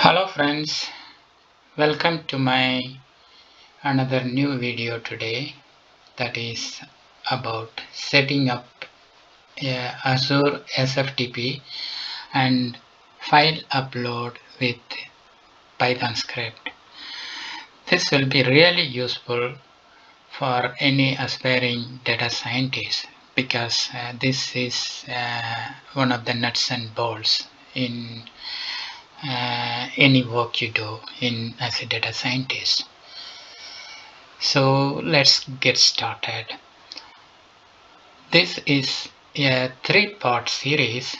Hello friends, welcome to my another new video today that is about setting up Azure sftp and file upload with Python script. This will be really useful for any aspiring data scientist because this is one of the nuts and bolts in any work you do as a data scientist. So let's get started. This is a three-part series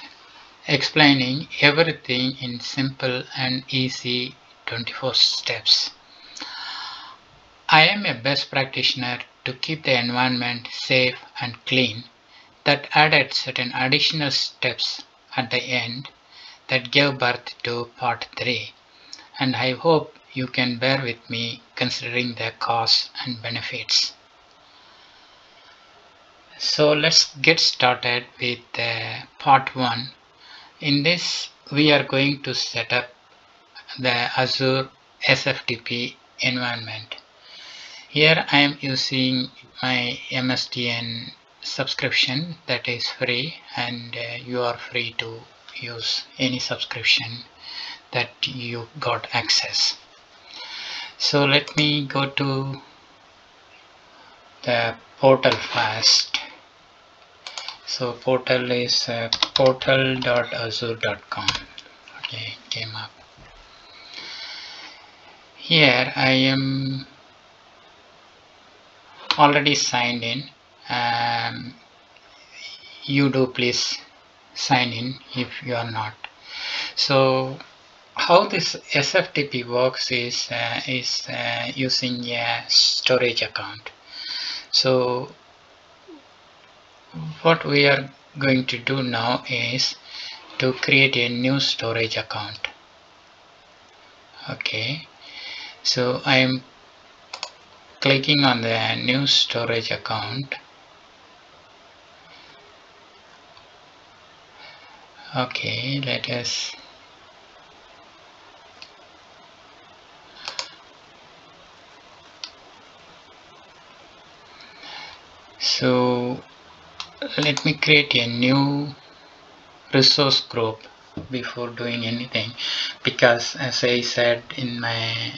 explaining everything in simple and easy 24 steps. I am a best practitioner to keep the environment safe and clean that added certain additional steps at the end that gave birth to part 3, and I hope you can bear with me considering the costs and benefits. So let's get started with part 1. In this we are going to set up the Azure sftp environment. Here I am using my MSDN subscription that is free, and you are free to use any subscription that you got access. So let me go to the portal first. So portal is portal.azure.com. Okay, came up. Here I am already signed in. You do please sign in if you are not. So how this sftp works is using a storage account. So what we are going to do now is to create a new storage account. Okay, so I am clicking on the new storage account. Okay, let us let me create a new resource group before doing anything, because as I said in my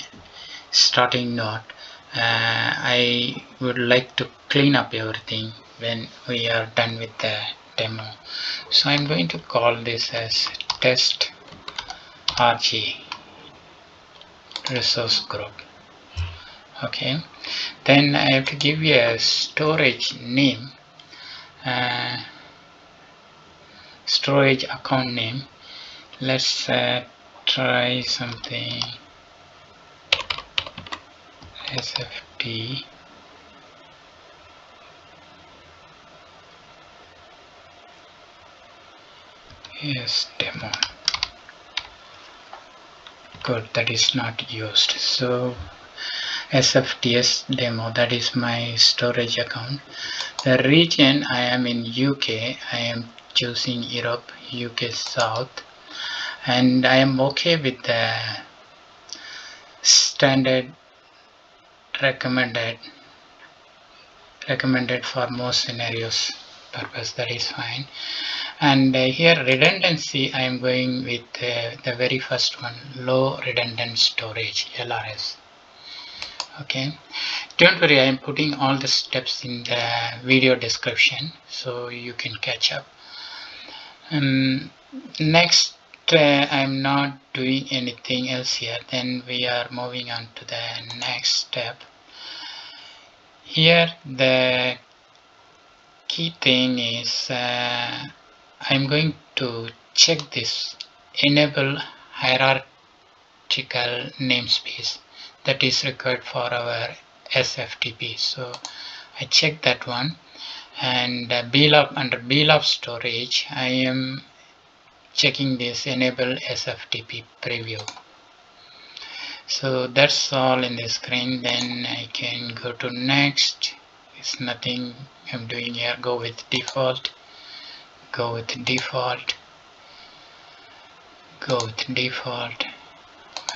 starting note, I would like to clean up everything when we are done with the demo. So I'm going to call this as testRG resource group. Okay, then I have to give you a storage name, storage account name. Let's try something sft demo. Good, that is not used. So sftsademo, that is my storage account. The region, I am in UK. I am choosing Europe, UK South, and I am okay with the standard recommended for most scenarios purpose. That is fine. And here redundancy, I am going with the very first one, low redundant storage, LRS. Okay, don't worry, I am putting all the steps in the video description so you can catch up. Next, I'm not doing anything else here. Then we are moving on to the next step. Here the key thing is I'm going to check this enable hierarchical namespace that is required for our sftp. So I check that one, and under BLOB storage I am checking this enable sftp preview. So that's all in the screen. Then I can go to next. It's nothing I'm doing here. Go with default, go with default, go with default,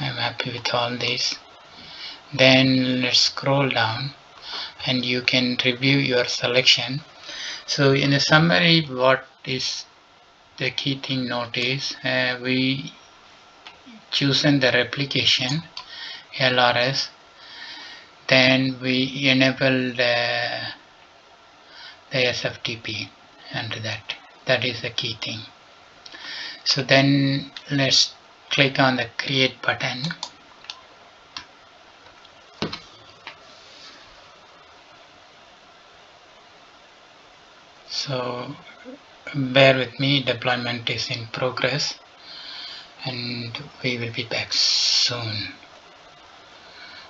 I'm happy with all this. Then let's scroll down and you can review your selection. So in a summary, what is the key thing notice? We chosen the replication LRS, then we enable the sftp under that. That is the key thing. So then let's click on the create button. So bear with me, deployment is in progress and we will be back soon,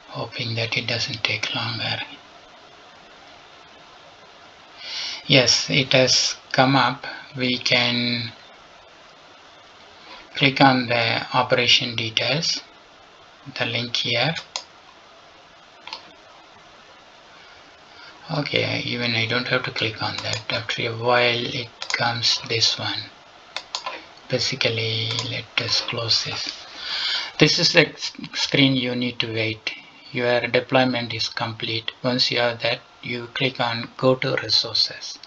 hoping that it doesn't take longer. Yes, it has come up. We can click on the operation details, the link here. Okay, even I don't have to click on that. After a while it comes this one. Basically, let us close this. This is the screen you need to wait. Your deployment is complete. Once you have that, you click on go to resources.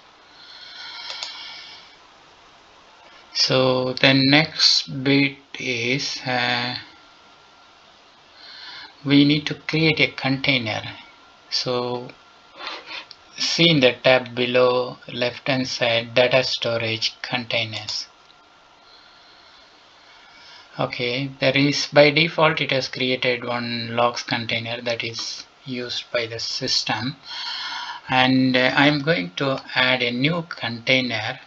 So the next bit is we need to create a container. So see in the tab below left hand side, data storage containers. Okay, there is by default it has created one logs container that is used by the system, and I'm going to add a new container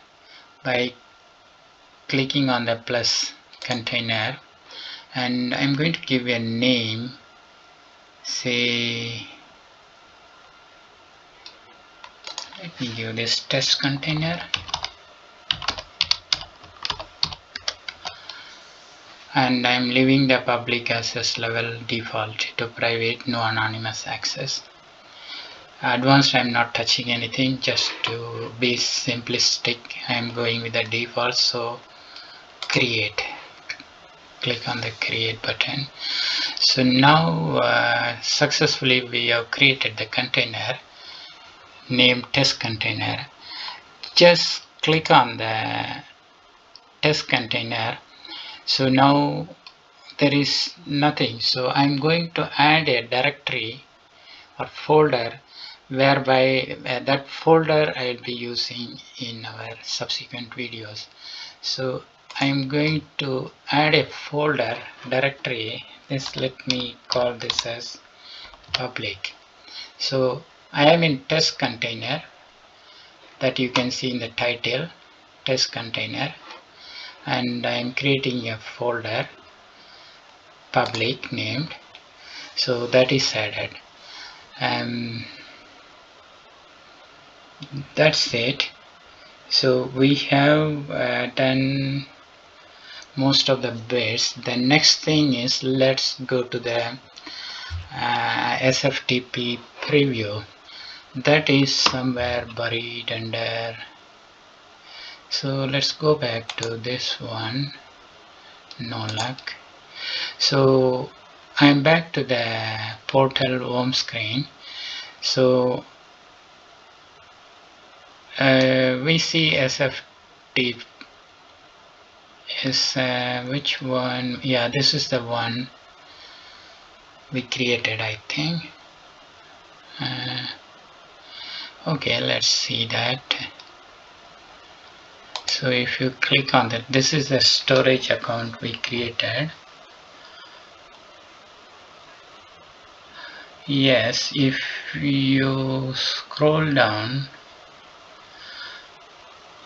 by clicking on the plus container, and I'm going to give a name, say let me give this test container, and I'm leaving the public access level default to private, no anonymous access. Advanced I'm not touching anything, just to be simplistic I'm going with the default. So create, click on the create button. So now successfully we have created the container named test container. Just click on the test container. So now there is nothing, so I'm going to add a directory or folder whereby that folder I'll be using in our subsequent videos. So I'm going to add a folder directory. Let me call this as public. So I am in test container, that you can see in the title, test container, and I am creating a folder public named, so that is added. That's it. So we have done most of the bits. The next thing is, let's go to the sftp preview. That is somewhere buried under. So let's go back to this one. No luck. So I'm back to the portal home screen. So we see sftp is which one? Yeah, this is the one we created, I think. Okay, let's see that. So if you click on that, this is the storage account we created. Yes, if you scroll down,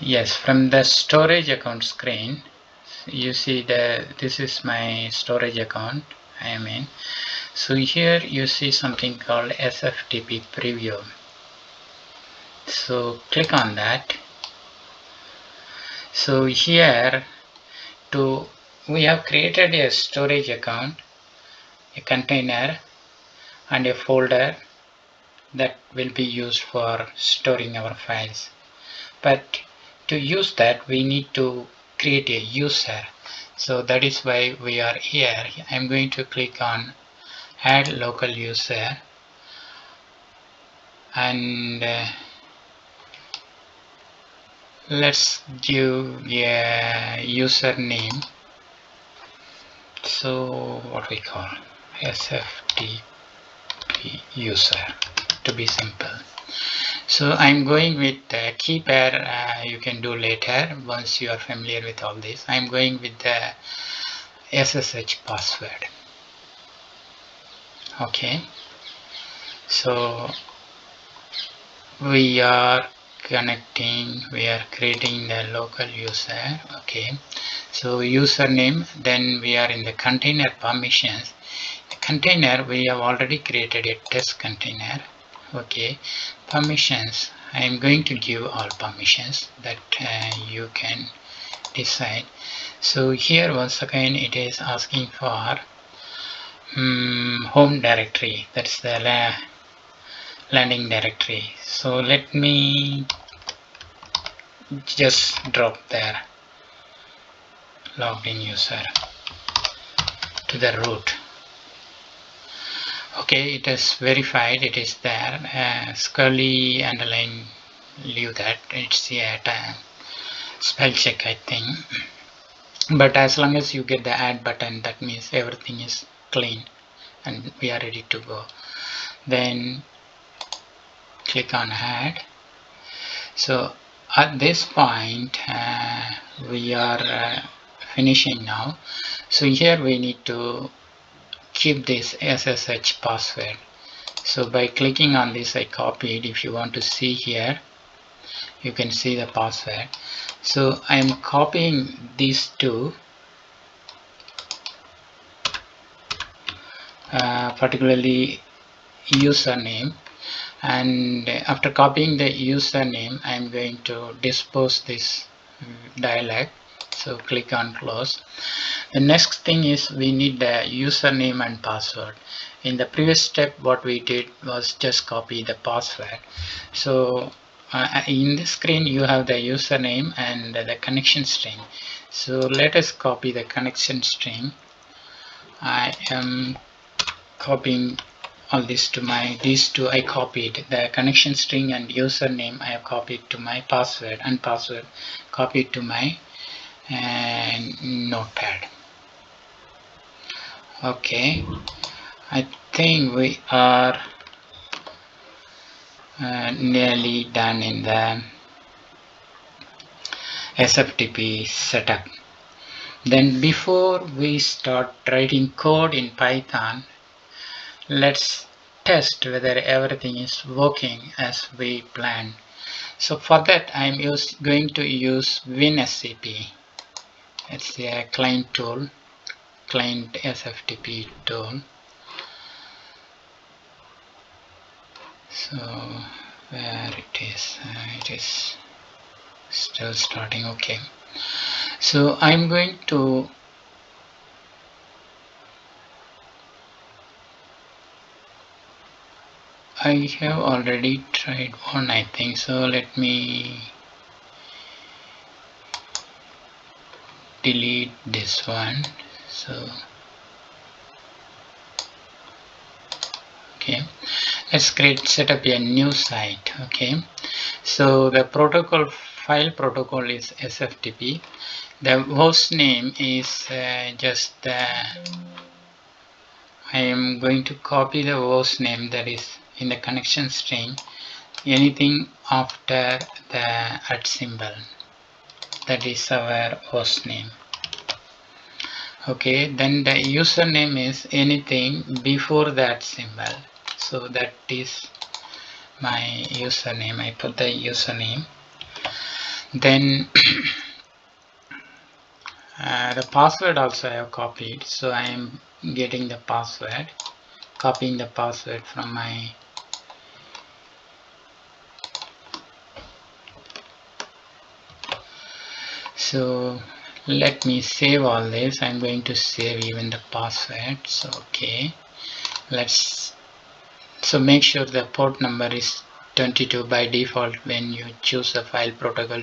yes, from the storage account screen, you see this is my storage account I am in. So here you see something called sftp preview. So click on that. So here we have created a storage account, a container, and a folder that will be used for storing our files. But to use that, we need to create a user. So that is why we are here. I'm going to click on add local user, and let's give a username. So what we call sftp user, to be simple. So I'm going with key pair. You can do later once you are familiar with all this. I'm going with the SSH password. Okay, so we are connecting, we are creating the local user. Okay, so username, then we are in the container permissions. The container, we have already created a test container. Okay, permissions, I am going to give all permissions that you can decide. So here once again it is asking for home directory, that's the landing directory. So let me just drop there logged in user to the root. Okay, it is verified, it is there. Scully underline, leave that, it's a spell check I think, but as long as you get the add button, that means everything is clean and we are ready to go. Then click on add. So at this point we are finishing now. So here we need to keep this SSH password. So by clicking on this, I copied. If you want to see here, you can see the password. So I am copying these two, particularly username, and after copying the username I am going to dispose this dialog. So click on close. The next thing is we need the username and password. In the previous step what we did was just copy the password. So in this screen you have the username and the connection string. So let us copy the connection string. I am copying all this to my, these two I copied, the connection string and username I have copied to my password, and password copied to my notepad. Okay, I think we are nearly done in the sftp setup. Then before we start writing code in Python, let's test whether everything is working as we planned. So for that I'm going to use winscp. It's a client tool, client sftp tool. So where it is still starting. Okay, so I'm going to I have already tried one I think, so let me delete this one. So okay, let's set up a new site. Okay, so the protocol file protocol is sftp. The host name is just I am going to copy the host name that is in the connection string, anything after the @ symbol, that is our host name. Okay, then the username is anything before that symbol, so that is my username. I put the username. Then the password also I have copied, so I am getting the password, copying the password from my so let me save all this. I'm going to save even the password. So okay, let's make sure the port number is 22 by default. When you choose the file protocol,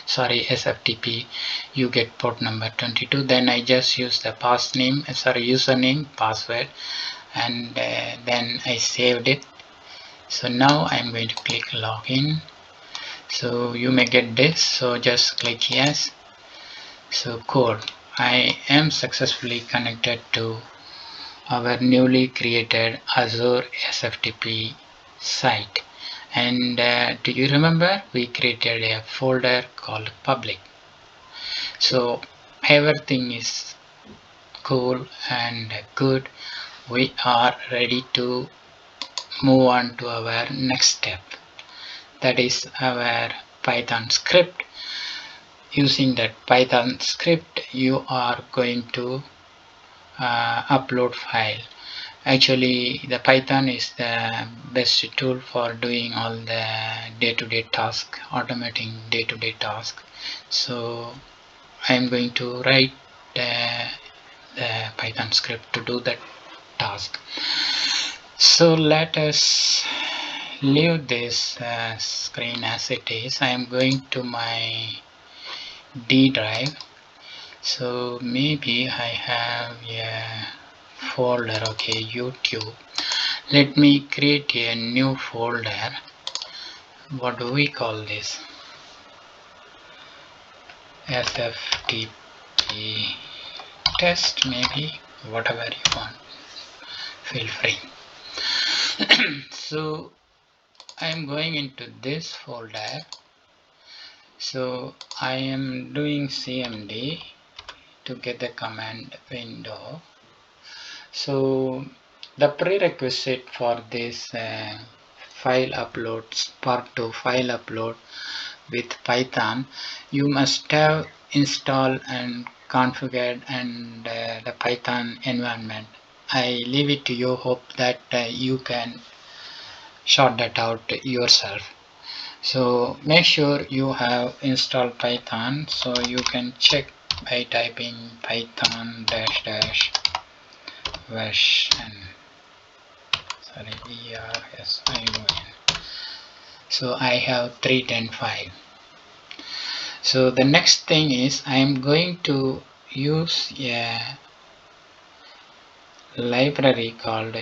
sftp, you get port number 22. Then I just use the username, password, and then I saved it. So now I'm going to click login. So you may get this, so just click yes. So cool, I am successfully connected to our newly created Azure sftp site. And do you remember we created a folder called public? So everything is cool and good. We are ready to move on to our next step, that is our Python script. Using that Python script, you are going to upload file. Actually, the Python is the best tool for doing all the day-to-day task, automating day-to-day task. So I am going to write the Python script to do that task. So let us leave this screen as it is. I am going to my D drive. So maybe I have a folder, okay, YouTube. Let me create a new folder. What do we call this? sftp test, maybe, whatever you want, feel free. So I am going into this folder. So I am doing cmd to get the command window. So the prerequisite for this file uploads, part 2 file upload with Python, you must have installed and configured and the Python environment. I leave it to you, hope that you can sort that out yourself. So make sure you have installed Python, so you can check by typing python version version. So I have 3.10.5. So the next thing is I am going to use a library called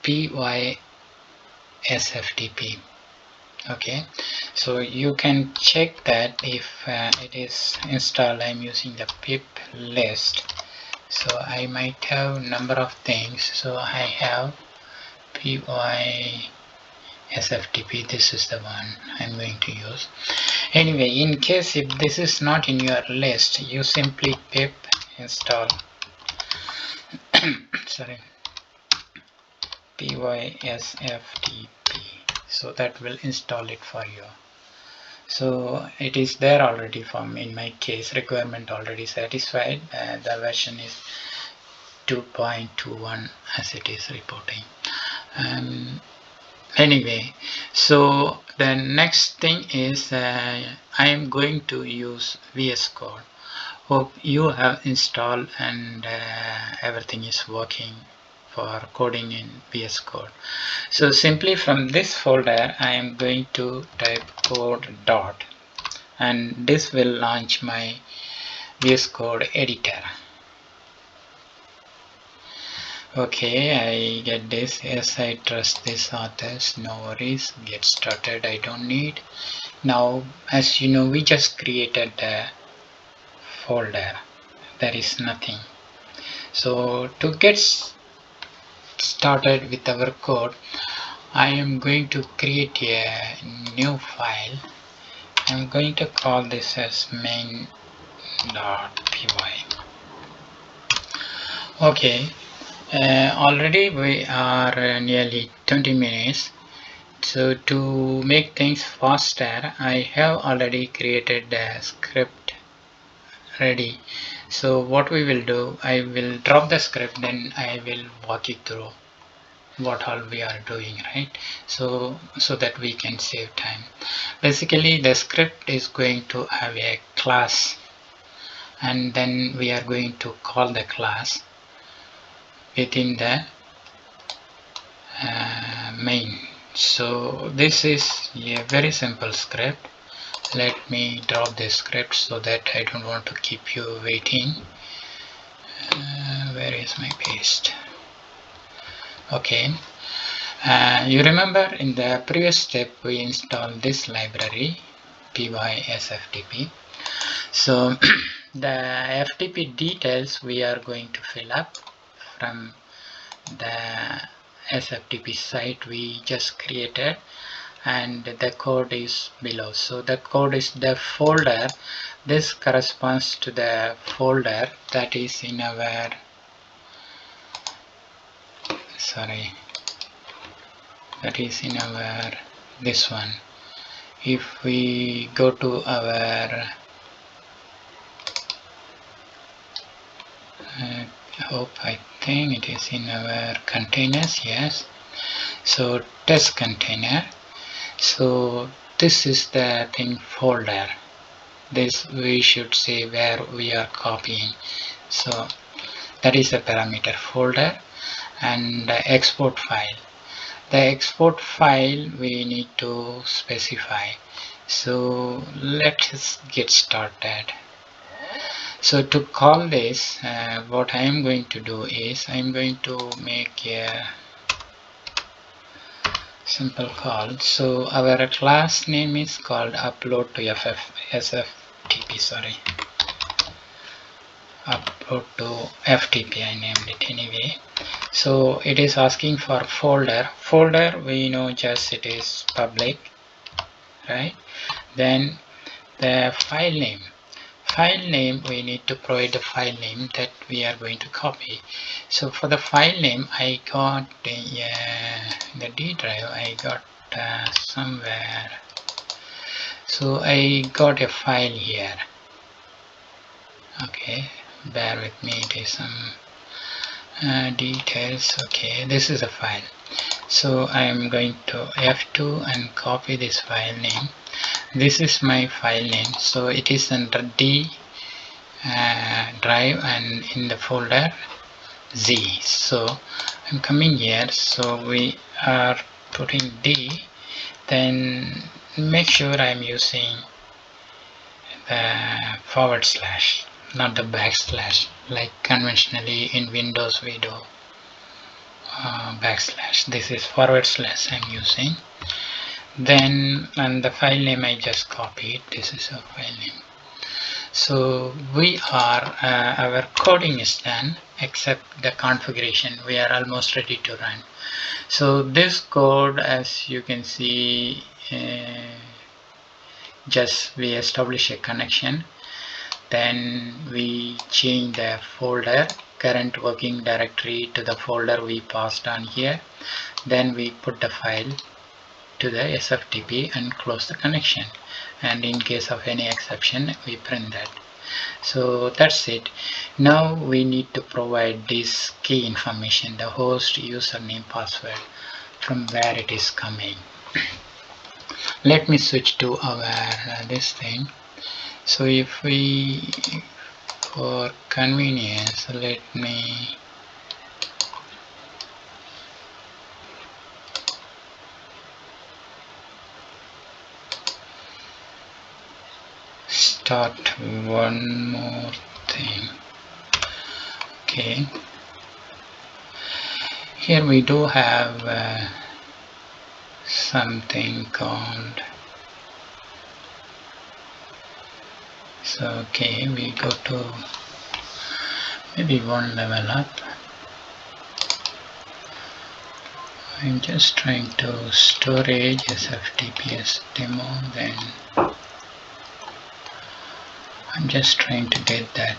pysftp. Okay, so you can check that if it is installed. I'm using the pip list, so I might have number of things. So I have pysftp, this is the one I'm going to use. Anyway, in case if this is not in your list, you simply pip install sorry, pysftp, so that will install it for you. So it is there already from, in my case, requirement already satisfied. The version is 2.21 as it is reporting. Anyway, so the next thing is I am going to use VS Code. Hope you have installed and everything is working for coding in VS Code. So simply from this folder I am going to type code dot, and this will launch my VS Code editor. Okay, I get this. Yes, I trust this authors, no worries, get started. I don't need. Now, as you know, we just created the folder, there is nothing. So to get started with our code, I am going to create a new file. I'm going to call this as main.py. Okay, already we are nearly 20 minutes. So to make things faster, I have already created the script ready. So what we will do, I will drop the script, then I will walk you through what all we are doing, right? So that we can save time. Basically the script is going to have a class, and then we are going to call the class within the main. So this is a very simple script. let me drop this script so that I don't want to keep you waiting. Where is my paste? Okay, you remember in the previous step we installed this library pysftp. So the FTP details we are going to fill up from the sftp site we just created, and the code is below. So the code is the folder. This corresponds to the folder that is in our this one. If we go to our I think it is in our containers, yes. So test container. So this is the thing folder. This we should say where we are copying. So that is a parameter folder, and the export file. The export file we need to specify. So let's get started. So to call this, what I am going to do is I am going to make a simple call. So our class name is called upload to sftp. Upload to FTP, I named it anyway. So it is asking for folder. Folder we know just it is public, right? Then the file name. File name we need to provide the file name that we are going to copy. So for the file name I got the D drive I got somewhere. So I got a file here. Okay, bear with me, it is some details. Okay, this is a file. So I am going to F2 and copy this file name. This is my file name, so it is under D drive and in the folder Z. So I'm coming here, so we are putting D, then make sure I'm using the /, not the backslash, like conventionally in Windows we do backslash. This is / I'm using. Then, and the file name I just copied, this is a file name. So we are our coding is done except the configuration. We are almost ready to run. So this code, as you can see, just we establish a connection, then we change the folder current working directory to the folder we passed on here, then we put the file to the sftp and close the connection, and in case of any exception we print that. So that's it. Now we need to provide this key information, the host, username, password, from where it is coming. Let me switch to our this thing. So if we, for convenience, let me start one more thing. Okay, here we do have something called, so okay, we go to maybe one level up. I'm just trying to storage sftp then I'm just trying to get that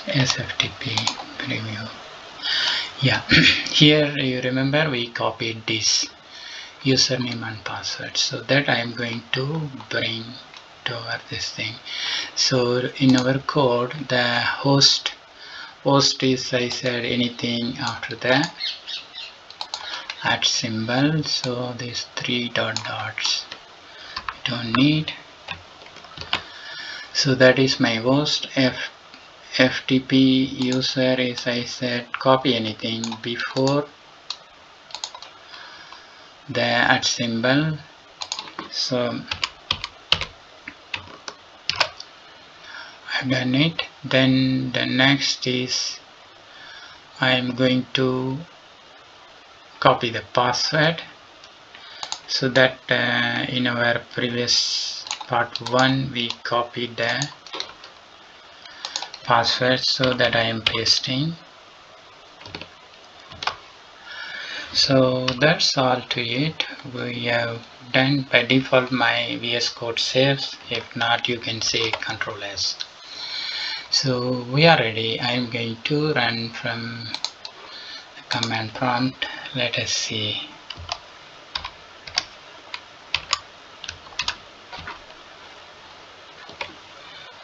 sftp preview. Yeah, here you remember we copied this username and password, so that I am going to bring to our this thing. So in our code, the host is, I said, anything after the @ symbol. So these 3 dots we don't need. So that is my host. FTP user is, I said, copy anything before the @ symbol. So I've done it. Then the next is I'm going to copy the password, so that in our previous part 1 we copied the password, so that I am pasting. So that's all to it. We have done. By default my VS Code saves. If not, you can say Ctrl S. So we are ready. I am going to run from the command prompt. Let us see.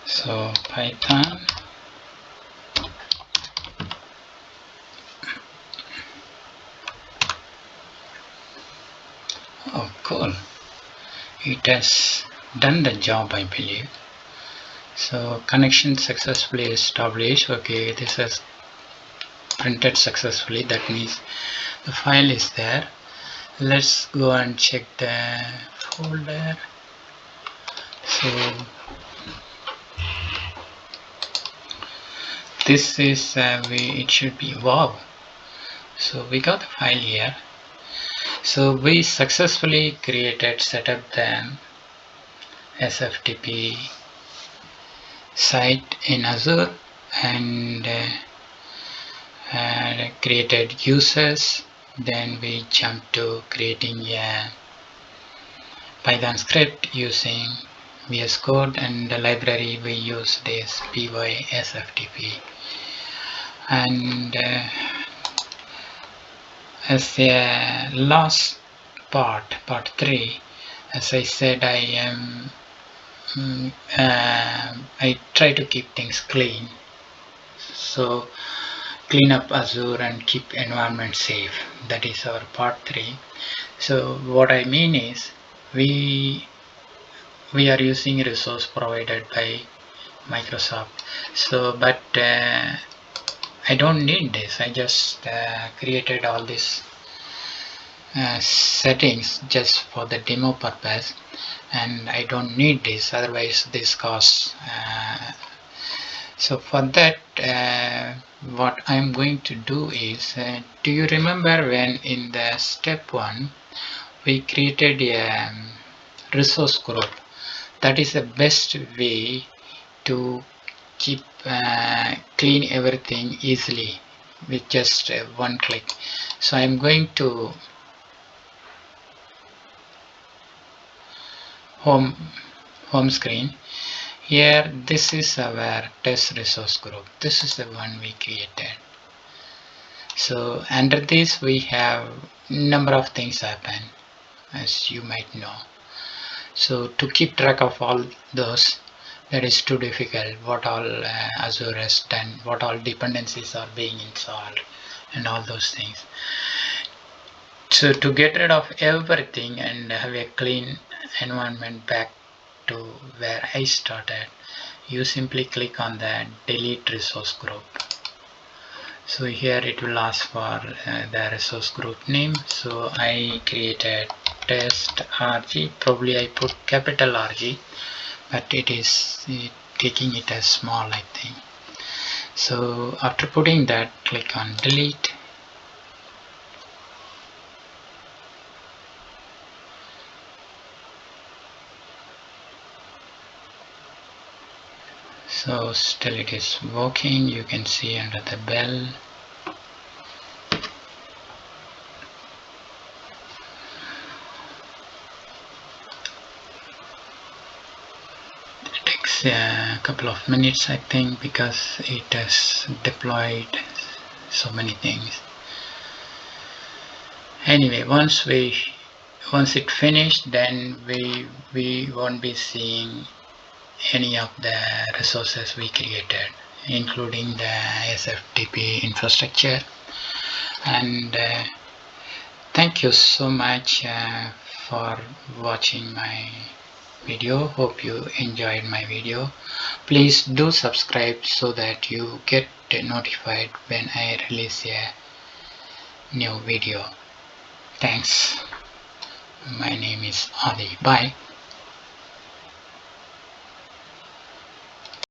So Python oh cool, it has done the job, I believe. So connection successfully established. Okay, this has printed successfully, that means the file is there. Let's go and check the folder. So this is it should be wow. So we got the file here. So we successfully set up the sftp site in Azure, and created users. Then we jump to creating a Python script using VS Code, and the library we use this pysftp. And as a last part 3, as I said, I try to keep things clean. So clean up Azure and keep environment safe. That is our part 3. So what I mean is we are using resource provided by Microsoft. So but I don't need this. I just created all these settings just for the demo purpose, and I don't need this, otherwise this costs. So for that what I'm going to do is, do you remember when in the step 1 we created a resource group? That is the best way to keep clean everything easily with just one click. So I'm going to home screen. Here this is our test resource group. This is the one we created. So under this we have number of things happen, as you might know. So to keep track of all those, that is too difficult. What all Azure has done, what all dependencies are being installed, and all those things. So to get rid of everything and have a clean environment back to where I started, you simply click on the delete resource group. So here it will ask for the resource group name. So I created testRG. Probably I put capital RG, but it is taking it as small, I think. So after putting that, click on delete. So still it is working. You can see under the bell. It takes a couple of minutes, I think, because it has deployed so many things. Anyway, once it finished, then we won't be seeing any of the resources we created, including the sftp infrastructure. And thank you so much for watching my video. Hope you enjoyed my video. Please do subscribe so that you get notified when I release a new video. Thanks. My name is Adi. Bye.